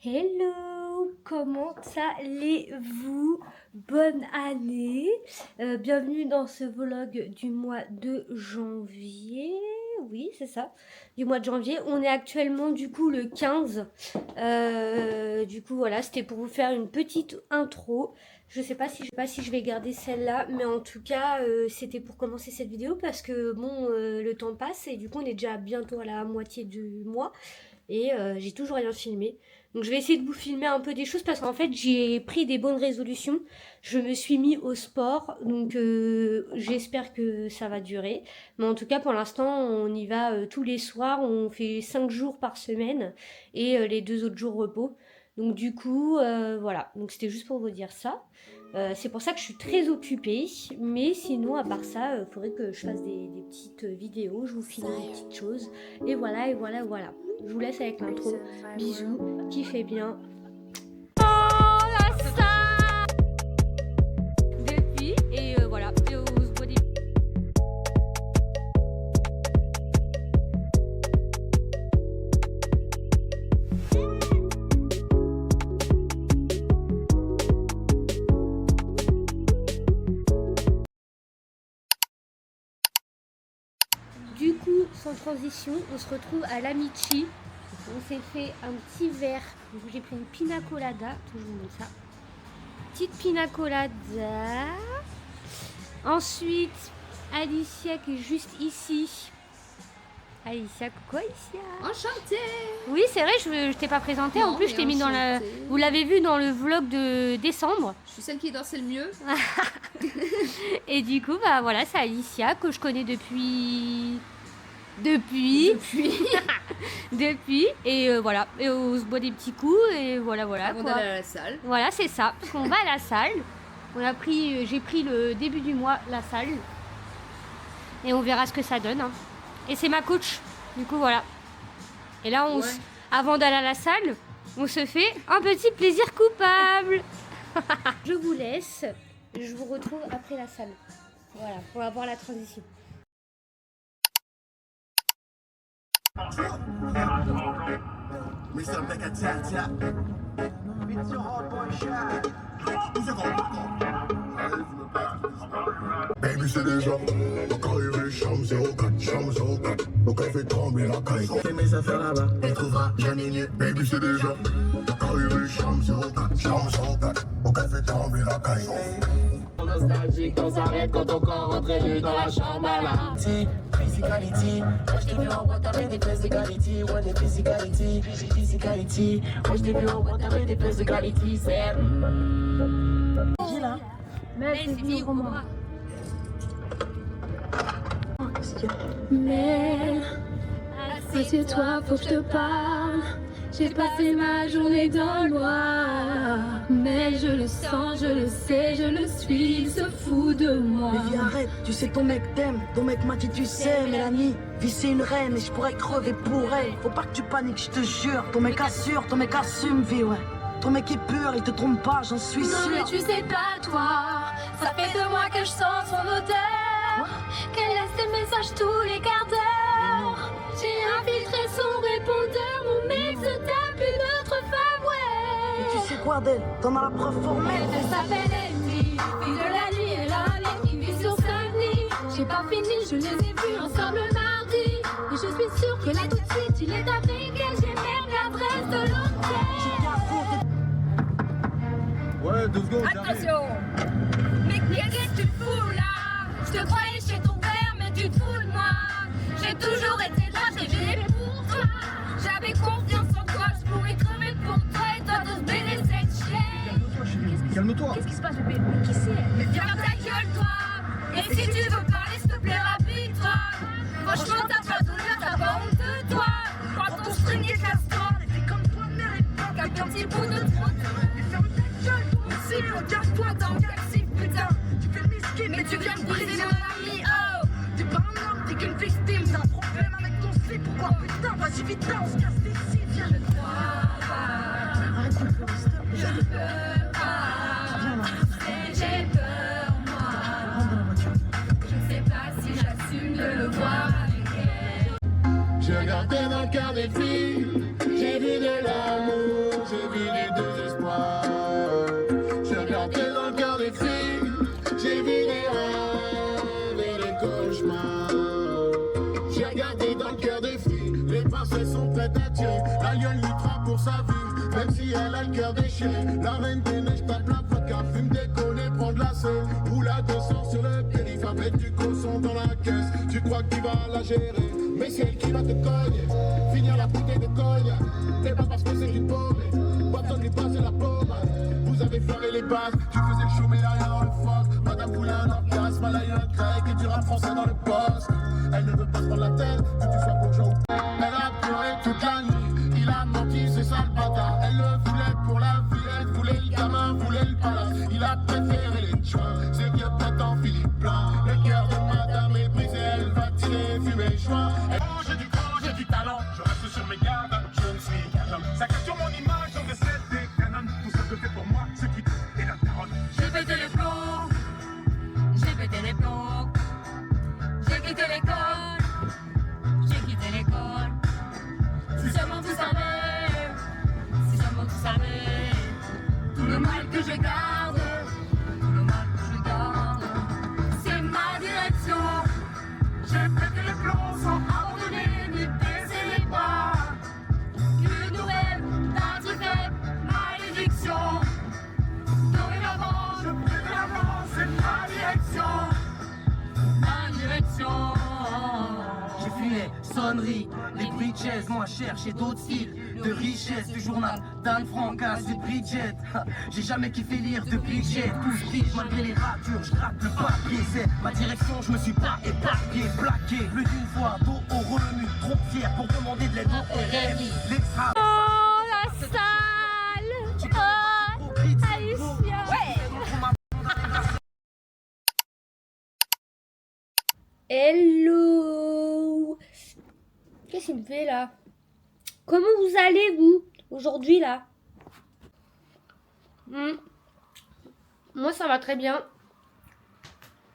Hello, comment allez-vous? Bonne année. Bienvenue dans ce vlog du mois de janvier. Oui, c'est ça, du mois de janvier. On est actuellement du coup le 15. Du coup voilà, c'était pour vous faire une petite intro. Je sais pas si je vais garder celle-là, mais en tout cas c'était pour commencer cette vidéo parce que bon, le temps passe et du coup on est déjà bientôt à la moitié du mois et j'ai toujours rien filmé. Donc je vais essayer de vous filmer un peu des choses parce qu'en fait j'ai pris des bonnes résolutions. Je me suis mis au sport, donc j'espère que ça va durer. Mais en tout cas pour l'instant on y va tous les soirs, on fait 5 jours par semaine et les 2 autres jours repos. Donc du coup voilà, donc c'était juste pour vous dire ça. C'est pour ça que je suis très occupée, mais sinon à part ça, il faudrait que je fasse des petites vidéos, je vous filme des petites choses. Et voilà, et voilà, voilà. Je vous laisse avec l'intro. Bisous, kiffez bien. Depuis, et voilà, et on se voit des... Du coup, sans transition, on se retrouve à l'Amici. On s'est fait un petit verre. J'ai pris une pina colada. Je vous montre ça. Petite pina colada. Ensuite, Alicia qui est juste ici. Alicia, coucou Alicia. Enchantée. Oui, c'est vrai, je t'ai pas présenté. En plus, je t'ai mis dans la... enchantée. Vous l'avez vu dans le vlog de décembre. Je suis celle qui dansait le mieux. Et du coup, bah voilà, c'est Alicia que je connais depuis. Et voilà, et on se boit des petits coups et voilà Avant quoi. d'aller à la salle. Voilà, c'est ça, parce qu'on va à la salle. J'ai pris le début du mois la salle et on verra ce que ça donne. Hein. Et c'est ma coach, du coup voilà. Et là, avant d'aller à la salle, on se fait un petit plaisir coupable. Je vous laisse, je vous retrouve après la salle. Voilà, pour avoir la transition. Baby c'est déjà donc arrivé chambre 04, chambre 04. Donc elle fait trembler la caille. Fais mes affaires là-bas, elle trouvera jamais mieux. Baby c'est déjà donc arrivé chambre 04, chambre 04. Donc elle fait trembler la caille. Nostalgique, on s'arrête quand ton corps rentre nu dans la chambre à la physicality, moi je t'ai vu en boîte avec des physicality, ouais des physicality, physicality, moi je t'ai vu en boîte avec des physicality, c'est qui là? Mais c'est fini pour moi. Mais assieds-toi, faut que je te parle. J'ai passé ma journée dans le noir. Mais je le sens, je le sais, je le suis, il se fout de moi. Mais viens arrête, tu sais ton mec t'aime. Ton mec m'a dit tu sais, Mélanie, vie c'est une reine et je pourrais crever pour elle. Faut pas que tu paniques, je te jure. Ton mec assure, ton mec assume, vie ouais. Ton mec est pur, il te trompe pas, j'en suis Non sûr. mais tu sais pas toi, ça fait 2 mois que je sens son odeur. Qu'elle laisse des messages tous les quarts d'heure. J'ai infiltré son répondeur, mon mec se tape une autre femme, ouais. Et tu sais quoi d'elle? T'en as la preuve formelle. Elle s'appelle Emily, fille de la nuit, elle a un lien qui vit sur Saint-Denis. J'ai pas fini, je les ai vus ensemble mardi. Et je suis sûre que là tout de suite, il est avec elle. J'ai même l'adresse de l'hôtel. Ouais 2 secondes. Attention! Mais qu'est-ce que tu fous là? Je te croyais chez ton père, mais tu te fous de moi. J'ai toujours été là, j'ai veillé pour toi. J'avais confiance en toi, je pourrais crever pour toi et toi de se baiser cette chienne. Calme-toi. Qu'est-ce qui se passe, bébé? Qui c'est? Mais ferme ta gueule, toi! Et si tu veux parler, s'il te plaît, rapide-toi! Franchement, t'as pas d'honneur, t'as pas honte de toi! Prends ton string et casse-toi! T'es comme toi, mère et pas avec un petit bout de trop. Ferme ta gueule, toi aussi, regarde-toi dans le taxi, putain! Tu fais le miskin, mais tu viens de briser mon ami, oh! T'es pas un homme, t'es qu'une victime, t'as un problème avec ton slip, pourquoi? Putain, vas-y, vite, on se casse d'ici, viens! Je crois pas, arrête de pleurer, s'il te plaît. Je peux pas, viens là. J'ai peur, moi. Rentre dans la voiture. Je sais pas si j'assume de le voir avec elle. J'ai regardé dans le cœur des filles, j'ai vu de l'amour, j'ai vu attiré. La lionne luttera pour sa vie, même si elle a le cœur déchiré. La reine des neiges tape la vodka, fume déconner, prend de la scène. Roule à 200 sur le périph' avec du cosson dans la caisse. Tu crois que tu vas la gérer, mais c'est elle qui va te cogner. Finir la bouteille de cognac, c'est pas parce que c'est une pomme. Pas besoin de lui passer la pomme. Vous avez foiré les bases, tu faisais le show mais y'a rien dans le foc. Madame voulait un orgasme, elle a eu un grec et du rap français dans le poste. Elle ne veut pas se prendre la tête, que tu sois bourgeois ou pas. Elle a pleuré toute la nuit, il a menti, c'est ça le bâtard. Elle le voulait pour la vie, elle voulait le gamin, voulait le palace. Il a préféré les joints, c'est vieux peut en Philippe Blanc. Le cœur de madame est brisé, elle va tirer, fumer joint. J'ai du cran, j'ai du talent, je reste sur mes gardes, je ne suis qu'un homme. Ça question mon image, on essaie des canons. Tout ça que fait pour moi, c'est qui et la carotte. J'ai pété les plombs, j'ai pété les plombs. J'ai quitté l'école, j'ai quitté l'école. Si seulement tu savais, si seulement tu savais, tout le mal que je garde, tout le mal que je garde, c'est ma direction. J'ai pété les plombs sans abandonner ni baisser les bras. Une nouvelle tardive est malédiction. Dorénavant, je pète l'avant, c'est ma direction. Ma direction. J'ai fui les sonneries, les bridges, moi chercher d'autres styles de richesse. Du journal d'Anne Francas, du Bridget. J'ai jamais kiffé lire de Bridget. Tout se bridge malgré les ratures, je gratte le papier. C'est ma direction, je me suis pas éparpillé, plaqué. Plus d'une fois, dos au remue, trop fier pour demander de l'aide au RMI. L'extra. Oh la salle. Oh Alicia. Hello. Qu'est-ce qu'il me fait là? Comment vous allez vous aujourd'hui là? Moi ça va très bien.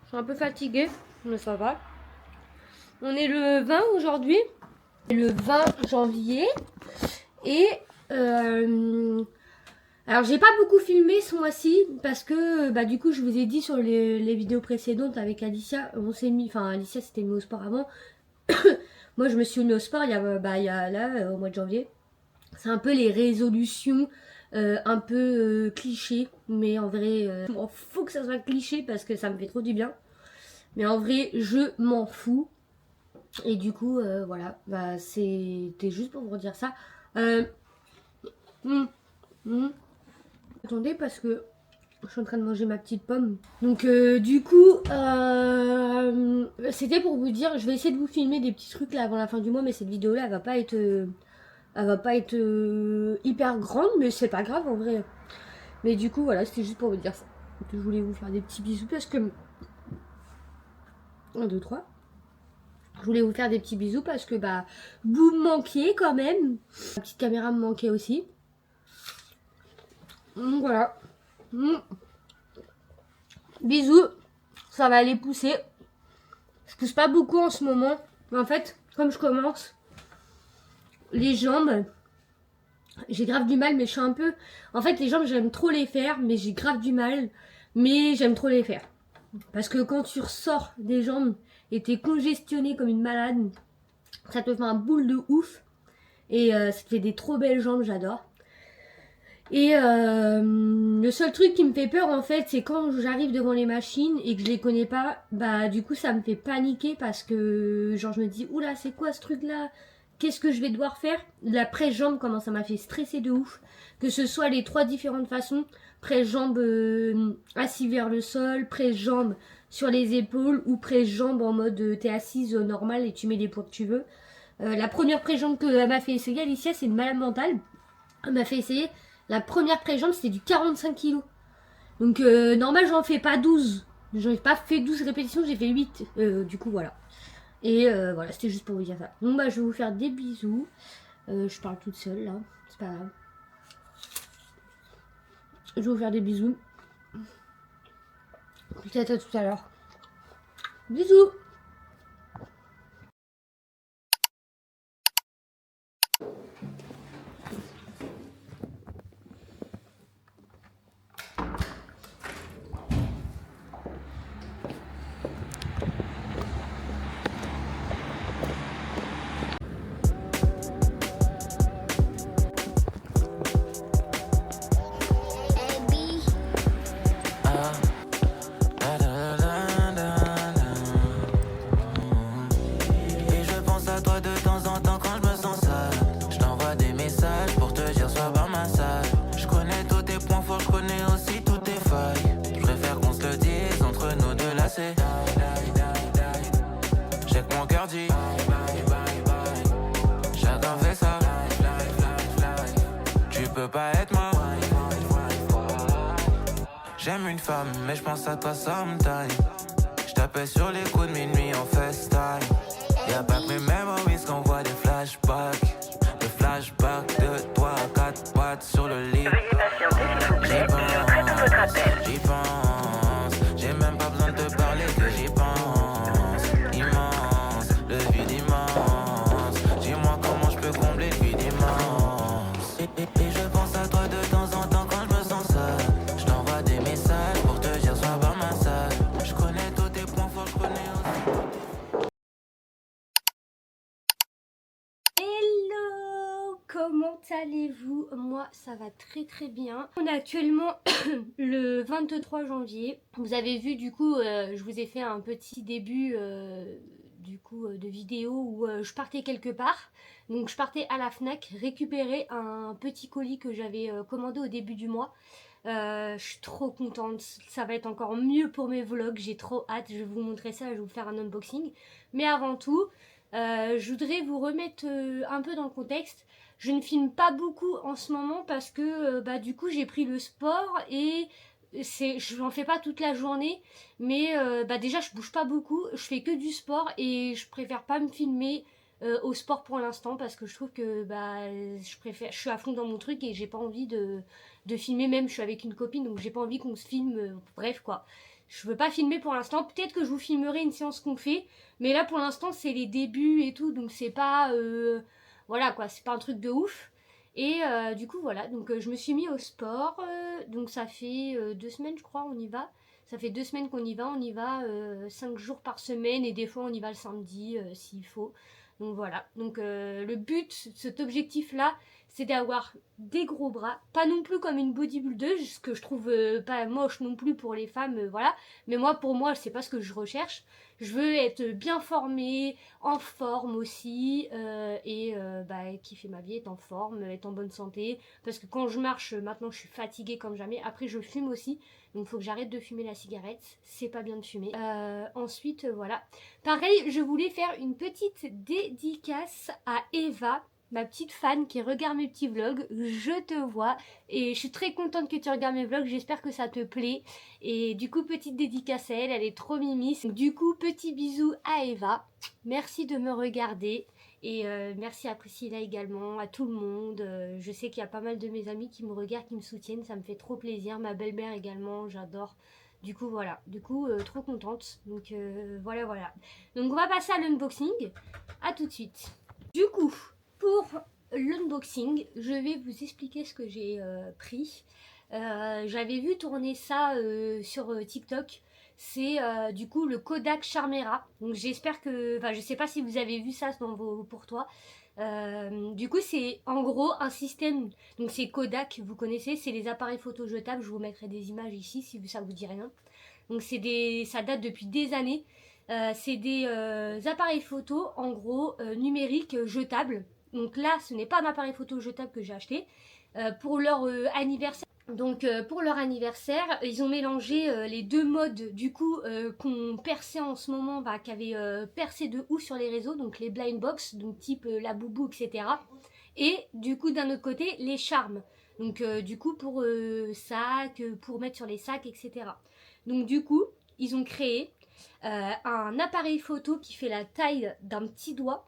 Je suis un peu fatiguée, mais ça va. On est le 20 aujourd'hui. Le 20 janvier. Et alors j'ai pas beaucoup filmé ce mois-ci parce que du coup je vous ai dit sur les vidéos précédentes avec Alicia, on s'est mis, enfin Alicia s'était mis au sport avant. Moi je me suis mis au sport il y a là au mois de janvier. C'est un peu les résolutions un peu clichés, mais en vrai je m'en fous que ça soit cliché parce que ça me fait trop du bien. Mais en vrai je m'en fous. Et du coup voilà, c'était juste pour vous dire ça. Attendez parce que je suis en train de manger ma petite pomme. Donc du coup c'était pour vous dire, je vais essayer de vous filmer des petits trucs là avant la fin du mois, mais cette vidéo là elle va pas être hyper grande, mais c'est pas grave en vrai. Mais du coup voilà, c'était juste pour vous dire ça. Je voulais vous faire des petits bisous parce que 1, 2, 3. Je voulais vous faire des petits bisous parce que vous me manquiez quand même. La petite caméra me manquait aussi. Donc voilà. Bisous. Ça va aller pousser. Je pousse pas beaucoup en ce moment. Mais en fait, comme je commence, les jambes, j'ai grave du mal, mais je suis un peu... En fait, les jambes, j'aime trop les faire, mais j'ai grave du mal. Mais j'aime trop les faire. Parce que quand tu ressors des jambes et t'es congestionné comme une malade, ça te fait un boule de ouf. Et ça te fait des trop belles jambes, j'adore. Et le seul truc qui me fait peur en fait, c'est quand j'arrive devant les machines et que je les connais pas, du coup ça me fait paniquer parce que genre je me dis oula c'est quoi ce truc là, qu'est-ce que je vais devoir faire. La presse-jambe, comment ça m'a fait stresser de ouf, que ce soit les 3 différentes façons, presse-jambe assis vers le sol, presse-jambe sur les épaules ou presse-jambe en mode t'es assise normale et tu mets les poids que tu veux. La première presse-jambe que m'a fait essayer Alicia, c'est une malade mentale, elle m'a fait essayer. La première pré-jambe c'était du 45 kg. Donc normal j'en fais pas 12. J'en ai pas fait 12 répétitions, j'ai fait 8. Du coup voilà. Et voilà, c'était juste pour vous dire ça. Donc je vais vous faire des bisous. Je parle toute seule là, c'est pas grave. Je vais vous faire des bisous. Peut-être à tout à l'heure. Bisous. massage. Je connais tous tes points forts, je connais aussi toutes tes failles. Je préfère qu'on se le dise entre nous deux là c'est j'ai que mon cœur dit chacun fait ça. Tu peux pas être moi. J'aime une femme mais je pense à toi sometime. Je t'appelle sur les coups de minuit en FaceTime. Y'a pas que mes memories qu'on voit des flashbacks. Des flashbacks de toi à 4 pattes sur le lit. Veuillez patienter s'il vous plaît, nous traitons votre appel. J'y pense, j'ai même pas besoin de te parler que j'y pense. Immense, le vide immense. Dis-moi comment je peux combler le vide immense. Et je pense à toi de temps en temps quand je me sens seul. Je t'envoie des messages pour te dire sois pas ma seule. Je connais tous tes points forts, je connais aussi. Hello, comment allez-vous? Moi ça va très très bien. On est actuellement le 23 janvier. Vous avez vu du coup, je vous ai fait un petit début de vidéo où je partais quelque part. Donc je partais à la Fnac récupérer un petit colis que j'avais commandé au début du mois. Je suis trop contente, ça va être encore mieux pour mes vlogs, j'ai trop hâte, je vais vous montrer ça, je vais vous faire un unboxing. Mais avant tout, je voudrais vous remettre un peu dans le contexte. Je ne filme pas beaucoup en ce moment parce que du coup j'ai pris le sport et je n'en fais pas toute la journée. Mais déjà je bouge pas beaucoup, je fais que du sport et je préfère pas me filmer au sport pour l'instant parce que je trouve que je suis à fond dans mon truc et j'ai pas envie de filmer, même je suis avec une copine donc j'ai pas envie qu'on se filme, bref quoi. Je veux pas filmer pour l'instant, peut-être que je vous filmerai une séance qu'on fait, mais là pour l'instant c'est les débuts et tout, donc c'est pas, voilà quoi, c'est pas un truc de ouf. Et du coup voilà, donc je me suis mis au sport, donc ça fait 2 semaines je crois, on y va. Ça fait 2 semaines qu'on y va 5 jours par semaine et des fois on y va le samedi s'il faut. Donc voilà, donc le but, cet objectif là, c'est d'avoir des gros bras, pas non plus comme une bodybuildeuse, ce que je trouve pas moche non plus pour les femmes, voilà. Mais moi, pour moi, c'est pas ce que je recherche. Je veux être bien formée, en forme aussi, kiffer ma vie, être en forme, être en bonne santé. Parce que quand je marche, maintenant, je suis fatiguée comme jamais. Après, je fume aussi, donc il faut que j'arrête de fumer la cigarette. C'est pas bien de fumer. Ensuite, voilà. Pareil, je voulais faire une petite dédicace à Eva, ma petite fan qui regarde mes petits vlogs. Je te vois et je suis très contente que tu regardes mes vlogs, j'espère que ça te plaît. Et du coup petite dédicace à elle, elle est trop mimi. Du coup petit bisou à Eva, merci de me regarder. Et merci à Priscilla également, à tout le monde. Je sais qu'il y a pas mal de mes amis qui me regardent, qui me soutiennent, ça me fait trop plaisir. Ma belle-mère également, j'adore. Du coup voilà, trop contente. Donc voilà. Donc on va passer à l'unboxing, à tout de suite. Du coup, pour l'unboxing, je vais vous expliquer ce que j'ai pris. J'avais vu tourner ça sur TikTok. C'est du coup le Kodak Charmera. Donc j'espère que... Enfin je sais pas si vous avez vu ça dans vos pour toi. Du coup c'est en gros un système. Donc c'est Kodak, vous connaissez, c'est les appareils photo jetables. Je vous mettrai des images ici si ça vous dit rien. Donc ça date depuis des années. C'est des appareils photo en gros numériques jetables. Donc là ce n'est pas un appareil photo jetable que j'ai acheté. Pour leur anniversaire. Donc pour leur anniversaire, ils ont mélangé les deux modes du coup qu'on perçait en ce moment, qui avaient percé de ouf sur les réseaux, donc les blind box, donc type la boubou, etc. Et du coup d'un autre côté les charmes, donc du coup pour sacs, pour mettre sur les sacs, etc. Donc du coup ils ont créé un appareil photo qui fait la taille d'un petit doigt.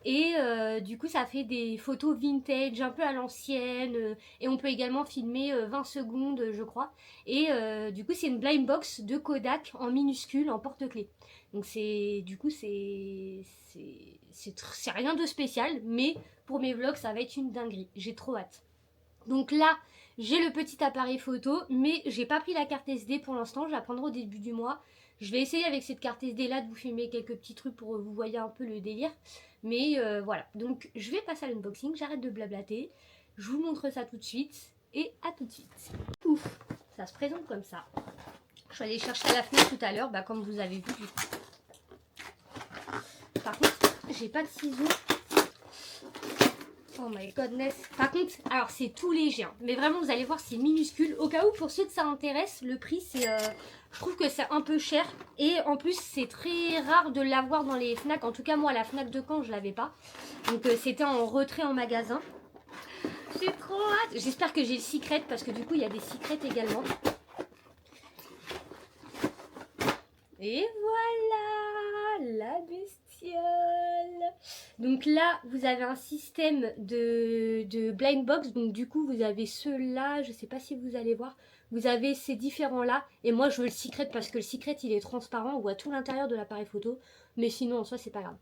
Et du coup ça fait des photos vintage un peu à l'ancienne et on peut également filmer 20 secondes je crois. Et du coup c'est une blind box de Kodak en minuscule en porte-clés. Donc c'est rien de spécial, mais pour mes vlogs ça va être une dinguerie, j'ai trop hâte. Donc là j'ai le petit appareil photo, mais j'ai pas pris la carte SD pour l'instant, je la prendrai au début du mois. Je vais essayer avec cette carte SD là de vous filmer quelques petits trucs pour vous voyez un peu le délire. Mais voilà, donc je vais passer à l'unboxing, j'arrête de blablater. Je vous montre ça tout de suite et à tout de suite. Ouf, ça se présente comme ça. Je suis allée chercher à la fenêtre tout à l'heure, comme vous avez vu du coup. Par contre, j'ai pas de ciseaux. Oh my godness. Par contre, alors c'est tout léger, hein, mais vraiment vous allez voir c'est minuscule. Au cas où pour ceux que ça intéresse, le prix c'est, je trouve que c'est un peu cher et en plus c'est très rare de l'avoir dans les Fnac. En tout cas moi à la Fnac de Caen je l'avais pas, donc c'était en retrait en magasin. J'ai trop hâte. J'espère que j'ai le secret parce que du coup il y a des secrets également. Et voilà la bestiole. Donc là, vous avez un système de blind box. Donc du coup, vous avez ceux-là. Je sais pas si vous allez voir. Vous avez ces différents-là. Et moi, je veux le secret parce que le secret, il est transparent. On voit tout l'intérieur de l'appareil photo. Mais sinon, en soi, c'est pas grave.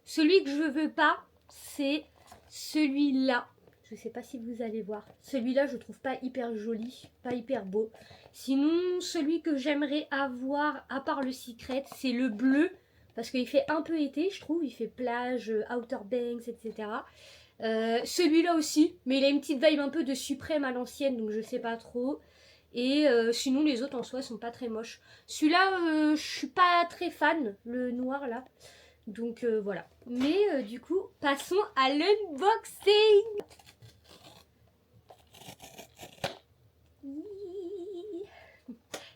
Celui que je veux pas, c'est celui-là. Je sais pas si vous allez voir. Celui-là, je trouve pas hyper joli. Pas hyper beau. Sinon, celui que j'aimerais avoir, à part le secret, c'est le bleu. Parce qu'il fait un peu été, je trouve. Il fait plage, Outer Banks, etc. Celui-là aussi. Mais il a une petite vibe un peu de suprême à l'ancienne. Donc je sais pas trop. Et sinon, les autres en soi sont pas très moches. Celui-là, je suis pas très fan. Le noir là. Donc voilà. Mais du coup, passons à l'unboxing.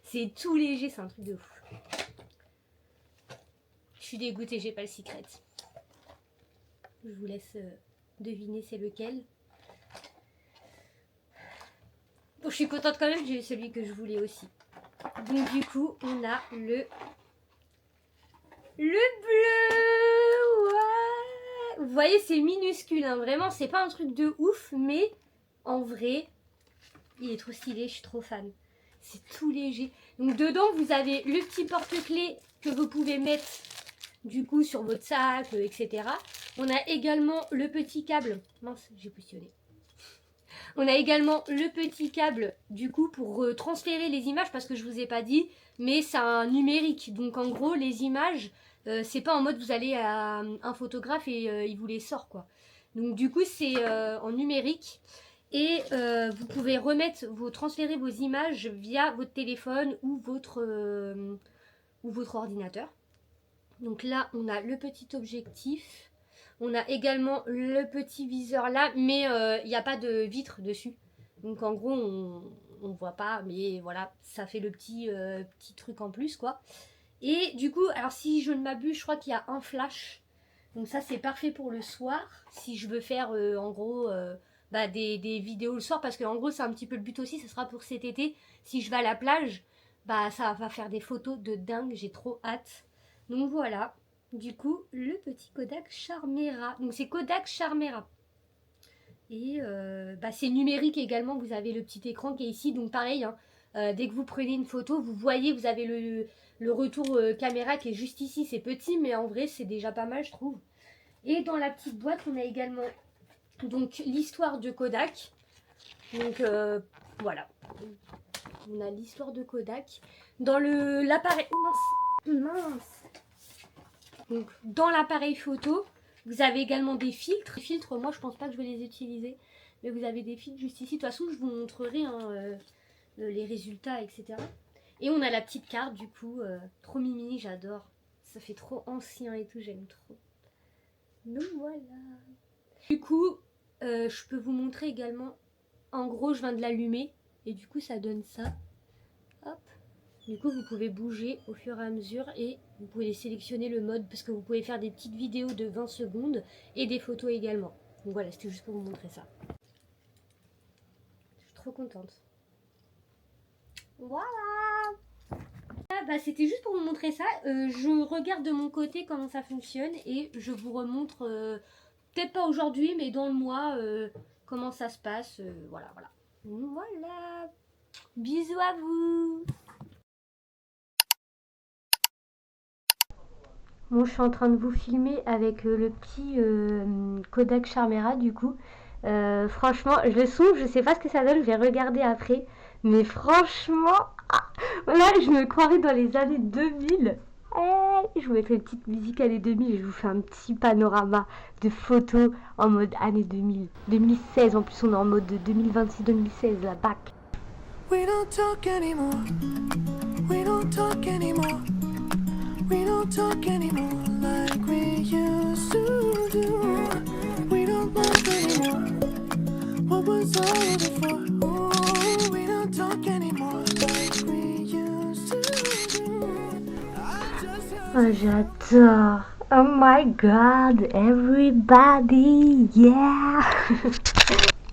C'est tout léger, c'est un truc de fou. Je suis dégoûtée, j'ai pas le secret. Je vous laisse deviner c'est lequel. Bon, je suis contente quand même, j'ai eu celui que je voulais aussi. Donc du coup, on a le bleu. Ouais. Vous voyez, c'est minuscule, hein. Vraiment, c'est pas un truc de ouf, mais en vrai, il est trop stylé, je suis trop fan. C'est tout léger. Donc dedans, vous avez le petit porte-clés que vous pouvez mettre du coup sur votre sac, etc. On a également le petit câble. Mince, j'ai positionné. On a également le petit câble du coup pour transférer les images parce que je vous ai pas dit, mais c'est un numérique. Donc en gros, les images, c'est pas en mode vous allez à un photographe et il vous les sort quoi. Donc du coup, c'est en numérique. Et vous pouvez transférer vos images via votre téléphone ou votre ordinateur. Donc là, on a le petit objectif. On a également le petit viseur là, mais il n'y a pas de vitre dessus. Donc en gros, on ne voit pas, mais voilà, ça fait le petit truc en plus quoi. Et du coup, alors si je ne m'abuse, je crois qu'il y a un flash. Donc ça, c'est parfait pour le soir. Si je veux faire en gros... des vidéos le soir parce que en gros c'est un petit peu le but aussi, ce sera pour cet été si je vais à la plage, ça va faire des photos de dingue, j'ai trop hâte. Donc voilà, du coup le petit Kodak Charmera, donc c'est Kodak Charmera et c'est numérique également, vous avez le petit écran qui est ici, donc pareil hein, dès que vous prenez une photo vous voyez, vous avez le retour caméra qui est juste ici, c'est petit mais en vrai c'est déjà pas mal je trouve. Et dans la petite boîte on a également donc l'histoire de Kodak. Donc voilà. On a l'histoire de Kodak. Dans l'appareil. Mince. Donc dans l'appareil photo, vous avez également des filtres. Les filtres, moi je pense pas que je vais les utiliser. Mais vous avez des filtres juste ici. De toute façon, je vous montrerai hein, les résultats, etc. Et on a la petite carte du coup. Trop mimi, j'adore. Ça fait trop ancien et tout, j'aime trop. Donc voilà. Du coup, je peux vous montrer également, en gros je viens de l'allumer et du coup ça donne ça. Hop. Du coup vous pouvez bouger au fur et à mesure et vous pouvez sélectionner le mode parce que vous pouvez faire des petites vidéos de 20 secondes et des photos également. Donc voilà, c'était juste pour vous montrer ça. Je suis trop contente. Voilà. C'était juste pour vous montrer ça. Je regarde de mon côté comment ça fonctionne et je vous remontre... peut-être pas aujourd'hui, mais dans le mois, comment ça se passe. Voilà. Voilà. Bisous à vous. Bon, je suis en train de vous filmer avec le petit Kodak Charmera du coup. Franchement, je le souffle, je sais pas ce que ça donne, je vais regarder après. Mais franchement, là, je me croirais dans les années 2000. Je vous mettrai une petite musique années 2000 et je vous fais un petit panorama de photos en mode années 2000. 2016, en plus on est en mode 2026-2016, la bac. We don't talk anymore. We don't talk anymore. We don't talk anymore like we used to do. We don't laugh anymore. so before. Ooh, we don't talk anymore like we used to do. I just Oh, j'adore. Oh my god, everybody, yeah.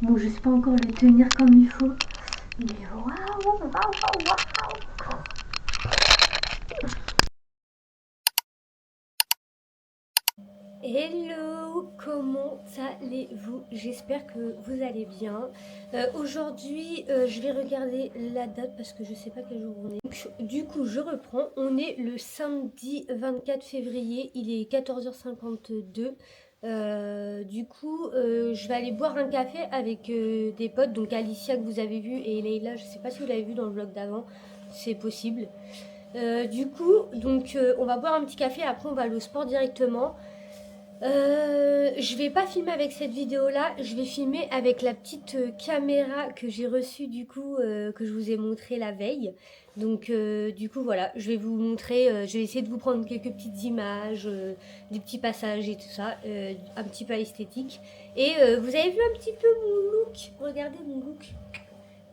Bon, je sais pas encore le tenir comme il faut, mais waouh, waouh, waouh, waouh. Hello, comment allez-vous? J'espère que vous allez bien. Aujourd'hui, je vais regarder la date parce que je sais pas quel jour on est. Donc, du coup, je reprends. On est le samedi 24 février, il est 14h52. Du coup, je vais aller boire un café avec des potes. Donc Alicia que vous avez vu et Leïla, je sais pas si vous l'avez vu dans le vlog d'avant, c'est possible. Du coup, donc on va boire un petit café, après on va aller au sport directement. Je vais pas filmer avec cette vidéo là, je vais filmer avec la petite caméra que j'ai reçue du coup, que je vous ai montré la veille. Donc du coup voilà, je vais vous montrer, je vais essayer de vous prendre quelques petites images, des petits passages et tout ça, un petit peu esthétique. Et vous avez vu un petit peu mon look, regardez mon look,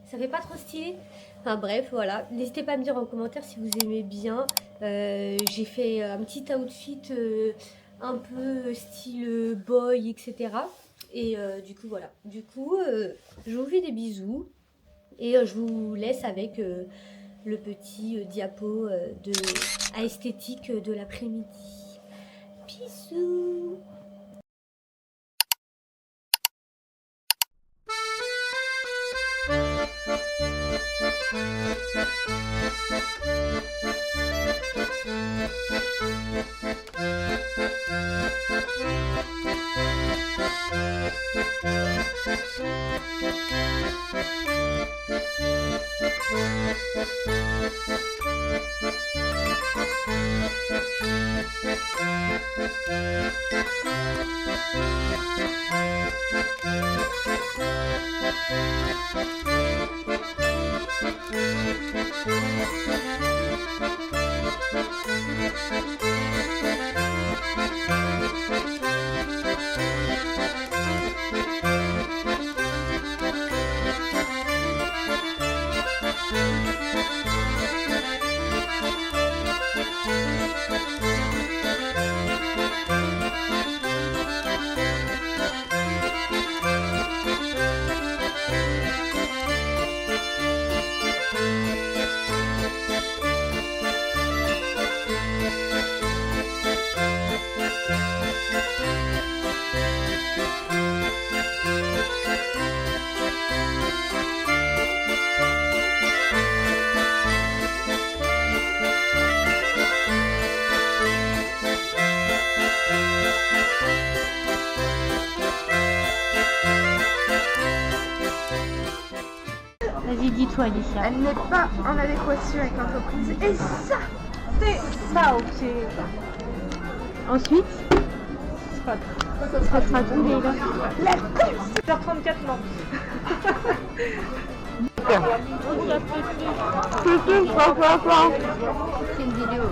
ça fait pas trop stylé? Enfin bref, voilà, n'hésitez pas à me dire en commentaire si vous aimez bien. J'ai fait un petit outfit un peu style boy, etc. Et du coup, voilà. Du coup, je vous fais des bisous. Et je vous laisse avec le petit diapo de esthétique de l'après-midi. Bisous. Vas-y, dis-toi, Alicia. Elle n'est pas en adéquation avec l'entreprise. Et ça, c'est ça, ok. Ensuite, ça sera tout les là. La course 34 non. C'est une vidéo.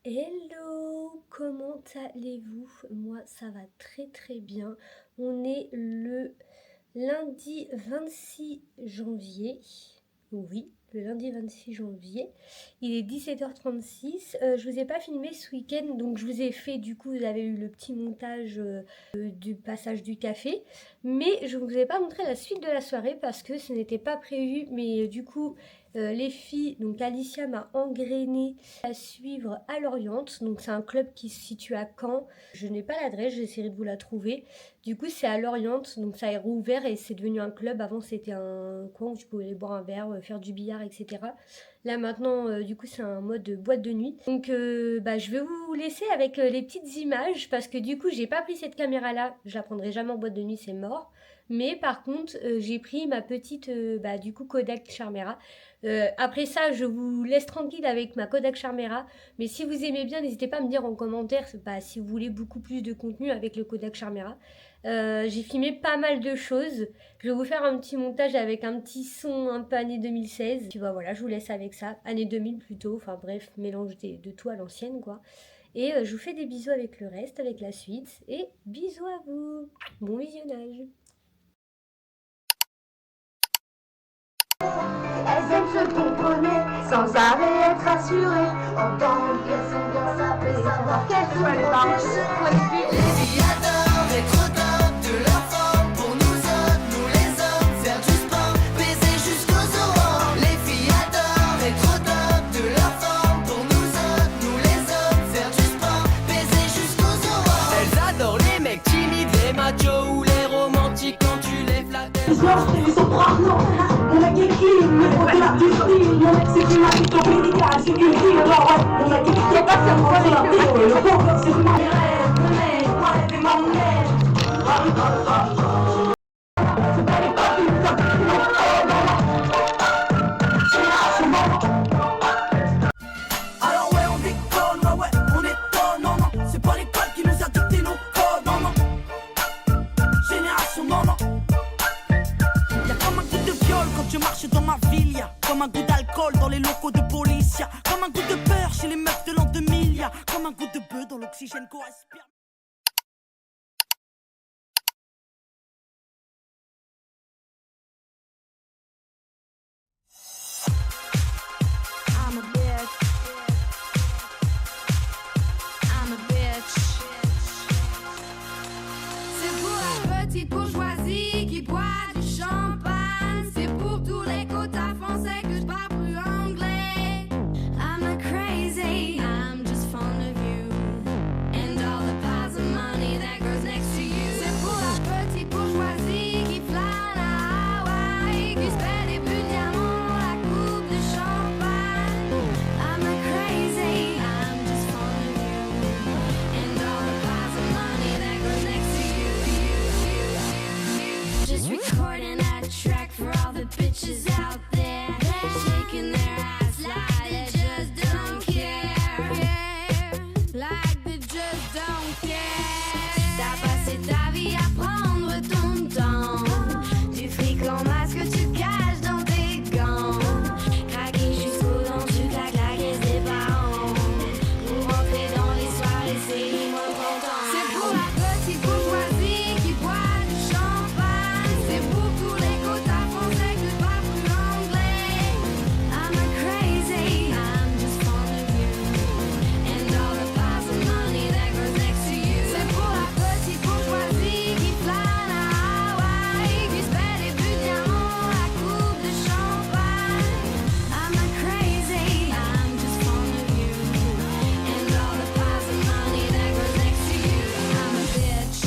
Hello, comment allez-vous? Moi ça va très très bien. On est le lundi 26 janvier. Oui, le lundi 26 janvier. Il est 17h36. Je vous ai pas filmé ce week-end, donc je vous ai fait, du coup, vous avez eu le petit montage du passage du café. Mais je ne vous ai pas montré la suite de la soirée parce que ce n'était pas prévu. Mais du coup, les filles, donc Alicia m'a engrainé à suivre à l'Oriente. Donc c'est un club qui se situe à Caen. Je n'ai pas l'adresse, j'essaierai de vous la trouver. Du coup c'est à l'Oriente, donc ça est rouvert et c'est devenu un club. Avant c'était un coin où tu pouvais aller boire un verre, faire du billard, etc. Là maintenant du coup c'est un mode boîte de nuit. Donc je vais vous laisser avec les petites images parce que du coup j'ai pas pris cette caméra là. Je la prendrai jamais en boîte de nuit, c'est mort. Mais par contre j'ai pris ma petite du coup Kodak Charmera. Après ça je vous laisse tranquille avec ma Kodak Charmera. Mais si vous aimez bien, n'hésitez pas à me dire en commentaire si vous voulez beaucoup plus de contenu avec le Kodak Charmera. J'ai filmé pas mal de choses. Je vais vous faire un petit montage avec un petit son un peu année 2016. Puis bah voilà, je vous laisse avec ça. Année 2000 plutôt, enfin bref, mélange de tout à l'ancienne quoi. Et je vous fais des bisous avec le reste, avec la suite. Et bisous à vous. Bon visionnage. Elles aiment se pomponner, sans arrêt être assurées. Entendre qu'elles sont bien sapées, savoir qu'elles sont protégées. Les filles adorent être au top de leur forme. Pour nous autres, nous les hommes, faire du sport, baiser jusqu'aux aurores. Les filles adorent être au top de leur forme. Pour nous autres, nous les hommes, faire du sport, baiser jusqu'aux aurores. Elles adorent les mecs timides, les machos ou les romantiques quand tu les flattes. Les sopranos, mon mec est clean, mais faut de la style. Mon mec c'est une attitude médicale, c'est une fille, alors ouais. Mon mec est pas ça, moi c'est la vie. Le bon, c'est ma rêve, mon mec, moi c'est ma mère. C'est pas les papilles, ça fait alors ouais, on déconne, ouais, on étonne, non, non. C'est pas les potes qui nous a dicté nos codes, non, non. Génération, non, non. Y'a comme un goût de viol quand tu marches dans ma ville. Y'a comme un goût d'alcool dans les locaux de police. Y'a comme un goût de peur chez les meufs de l'an 2000. Y'a comme un goût de bœuf dans l'oxygène qu'on respire. I'm a bitch. I'm a bitch. C'est pour la petite bourgeoisie qui boit du champagne. C'est pour tous les quotas français que je parle plus anglais. I'm not crazy, I'm just fond of you. And all the piles of money that goes next to you. C'est pour la petite bourgeoisie qui flâne à Hawaï, qui se fait des buts de diamants, la coupe de champagne. I'm not crazy, I'm just fond of you. And all the piles of money that goes next to you. Just recording a track for all the bitches out there, shaking their ass like they just don't care, like they just don't care. T'as passé ta vie à prendre ton temps, du fric en masse que tu caches dans tes gants, craquer jusqu'aux dents, tu claques la caisse des parents, pour rentrer dans les soirées, c'est moins 30 ans. C'est pour la petite bourgeoisie qui boit du champagne, c'est pour tous les quotas français que je parle plus anglais. I'm not crazy, I'm just fond of you. And all the piles of money that goes next to you. C'est pour la petite bourgeoisie qui flâne à Hawaï, qui se fait des buts de diamants, la coupe de champagne. I'm not crazy, I'm just fond of you. And all the piles of money that goes next to you. I'm a bitch.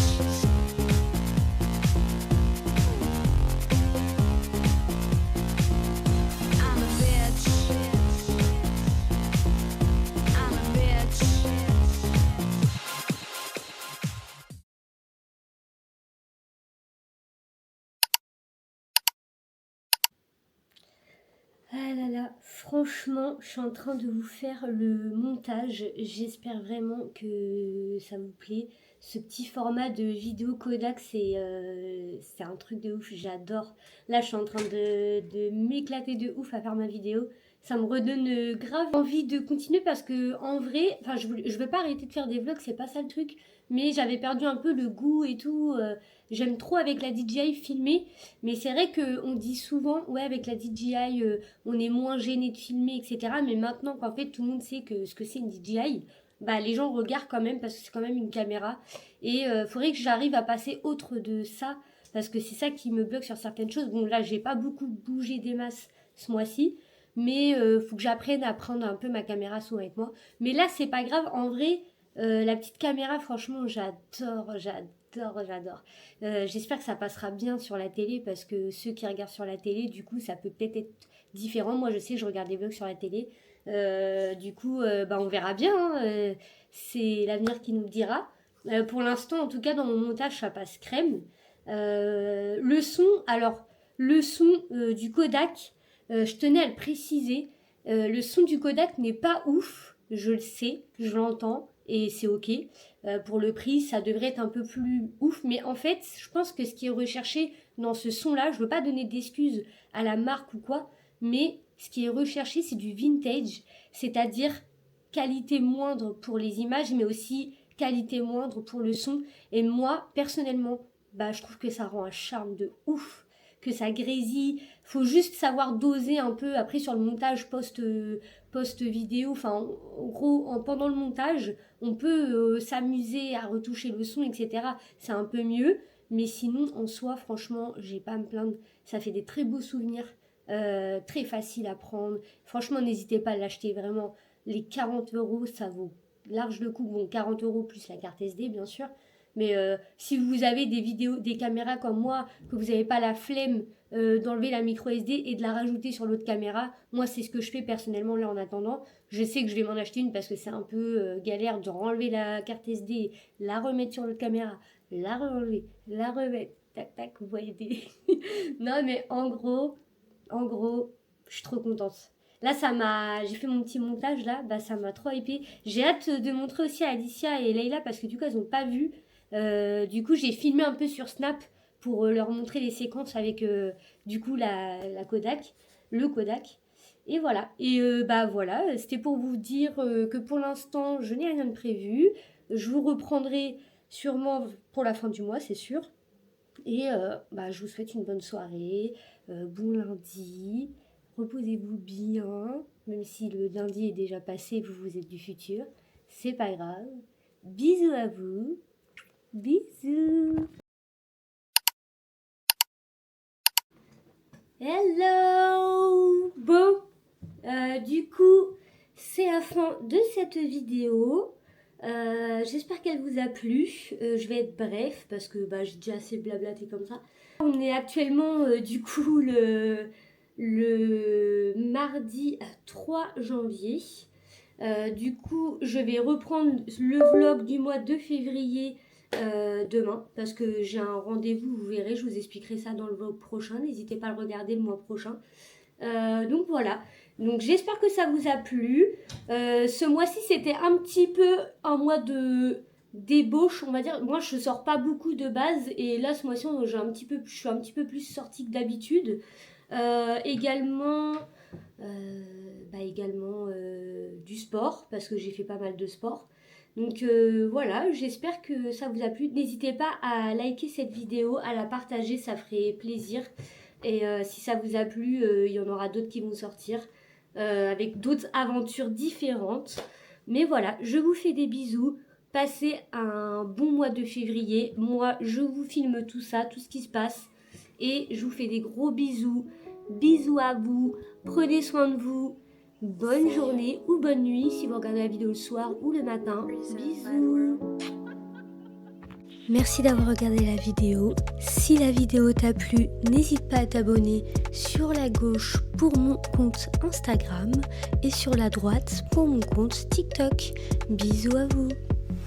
I'm a bitch. I'm a bitch. Ah là là, franchement, je suis en train de vous faire le montage. J'espère vraiment que ça vous plaît. Ce petit format de vidéo Kodak, c'est un truc de ouf, j'adore. Là, je suis en train de m'éclater de ouf à faire ma vidéo. Ça me redonne grave envie de continuer parce que en vrai, enfin, je veux pas arrêter de faire des vlogs, c'est pas ça le truc. Mais j'avais perdu un peu le goût et tout. J'aime trop avec la DJI filmer. Mais c'est vrai qu'on dit souvent, ouais, avec la DJI, on est moins gêné de filmer, etc. Mais maintenant qu'en fait, tout le monde sait ce que c'est une DJI, bah, les gens regardent quand même parce que c'est quand même une caméra. Et faudrait que j'arrive à passer autre de ça parce que c'est ça qui me bloque sur certaines choses. Bon, là, j'ai pas beaucoup bougé des masses ce mois-ci. Mais faut que j'apprenne à prendre un peu ma caméra souvent avec moi. Mais là, c'est pas grave. En vrai, la petite caméra, franchement, j'adore. J'espère que ça passera bien sur la télé parce que ceux qui regardent sur la télé, du coup, ça peut peut-être être différent. Moi, je sais que je regarde des vlogs sur la télé. Du coup, bah, on verra bien. Hein. C'est l'avenir qui nous le dira. Pour l'instant, en tout cas, dans mon montage, ça passe crème. Le son, du Kodak, je tenais à le préciser. Le son du Kodak n'est pas ouf. Je le sais, je l'entends. et c'est ok. Pour le prix, ça devrait être un peu plus ouf, mais en fait, je pense que ce qui est recherché dans ce son-là, je veux pas donner d'excuses à la marque ou quoi, mais ce qui est recherché, c'est du vintage, c'est-à-dire qualité moindre pour les images, mais aussi qualité moindre pour le son. Et moi, personnellement, je trouve que ça rend un charme de ouf, que ça grésille. Faut juste savoir doser un peu après sur le montage post vidéo. Enfin, en gros, pendant le montage, on peut s'amuser à retoucher le son, etc. C'est un peu mieux. Mais sinon, en soi, franchement, j'ai pas à me plaindre. Ça fait des très beaux souvenirs, très facile à prendre. Franchement, n'hésitez pas à l'acheter, vraiment. Les 40 €, ça vaut large le coup. Bon, 40 € plus la carte SD, bien sûr. Mais si vous avez des caméras comme moi, que vous n'avez pas la flemme d'enlever la micro SD et de la rajouter sur l'autre caméra, moi c'est ce que je fais personnellement là en attendant. Je sais que je vais m'en acheter une parce que c'est un peu galère de renlever la carte SD, la remettre sur l'autre caméra, la renlever, la remettre, tac tac, vous voyez des... Non mais en gros, je suis trop contente. Là, j'ai fait mon petit montage là, ça m'a trop hypé. J'ai hâte de montrer aussi à Alicia et Leïla parce que du coup, elles n'ont pas vu. Du coup, j'ai filmé un peu sur Snap pour leur montrer les séquences avec du coup la Kodak, le Kodak. Et voilà. Et voilà, c'était pour vous dire que pour l'instant, je n'ai rien de prévu. Je vous reprendrai sûrement pour la fin du mois, c'est sûr. Et je vous souhaite une bonne soirée, bon lundi. Reposez-vous bien, même si le lundi est déjà passé, vous êtes du futur. C'est pas grave. Bisous à vous. Bisous. Hello. Bon, du coup, c'est la fin de cette vidéo. J'espère qu'elle vous a plu. Je vais être bref parce que j'ai déjà assez blablaté comme ça. On est actuellement du coup le mardi 3 janvier. Du coup, je vais reprendre le vlog du mois de février demain parce que j'ai un rendez-vous, vous verrez, je vous expliquerai ça dans le vlog prochain. N'hésitez pas à le regarder le mois prochain. Donc voilà, donc j'espère que ça vous a plu. Ce mois-ci, c'était un petit peu un mois de débauche, on va dire. Moi, je sors pas beaucoup de base et là, ce mois-ci, je suis un petit peu plus sortie que d'habitude. Également du sport parce que j'ai fait pas mal de sport. Donc voilà, j'espère que ça vous a plu. N'hésitez pas à liker cette vidéo, à la partager, ça ferait plaisir. Et si ça vous a plu, il y en aura d'autres qui vont sortir avec d'autres aventures différentes. Mais voilà, je vous fais des bisous. Passez un bon mois de février. Moi, je vous filme tout ça, tout ce qui se passe. Et je vous fais des gros bisous. Bisous à vous. Prenez soin de vous. Bonne journée ou bonne nuit si vous regardez la vidéo le soir ou le matin. Bisous. Merci d'avoir regardé la vidéo. Si la vidéo t'a plu, n'hésite pas à t'abonner sur la gauche pour mon compte Instagram et sur la droite pour mon compte TikTok. Bisous à vous.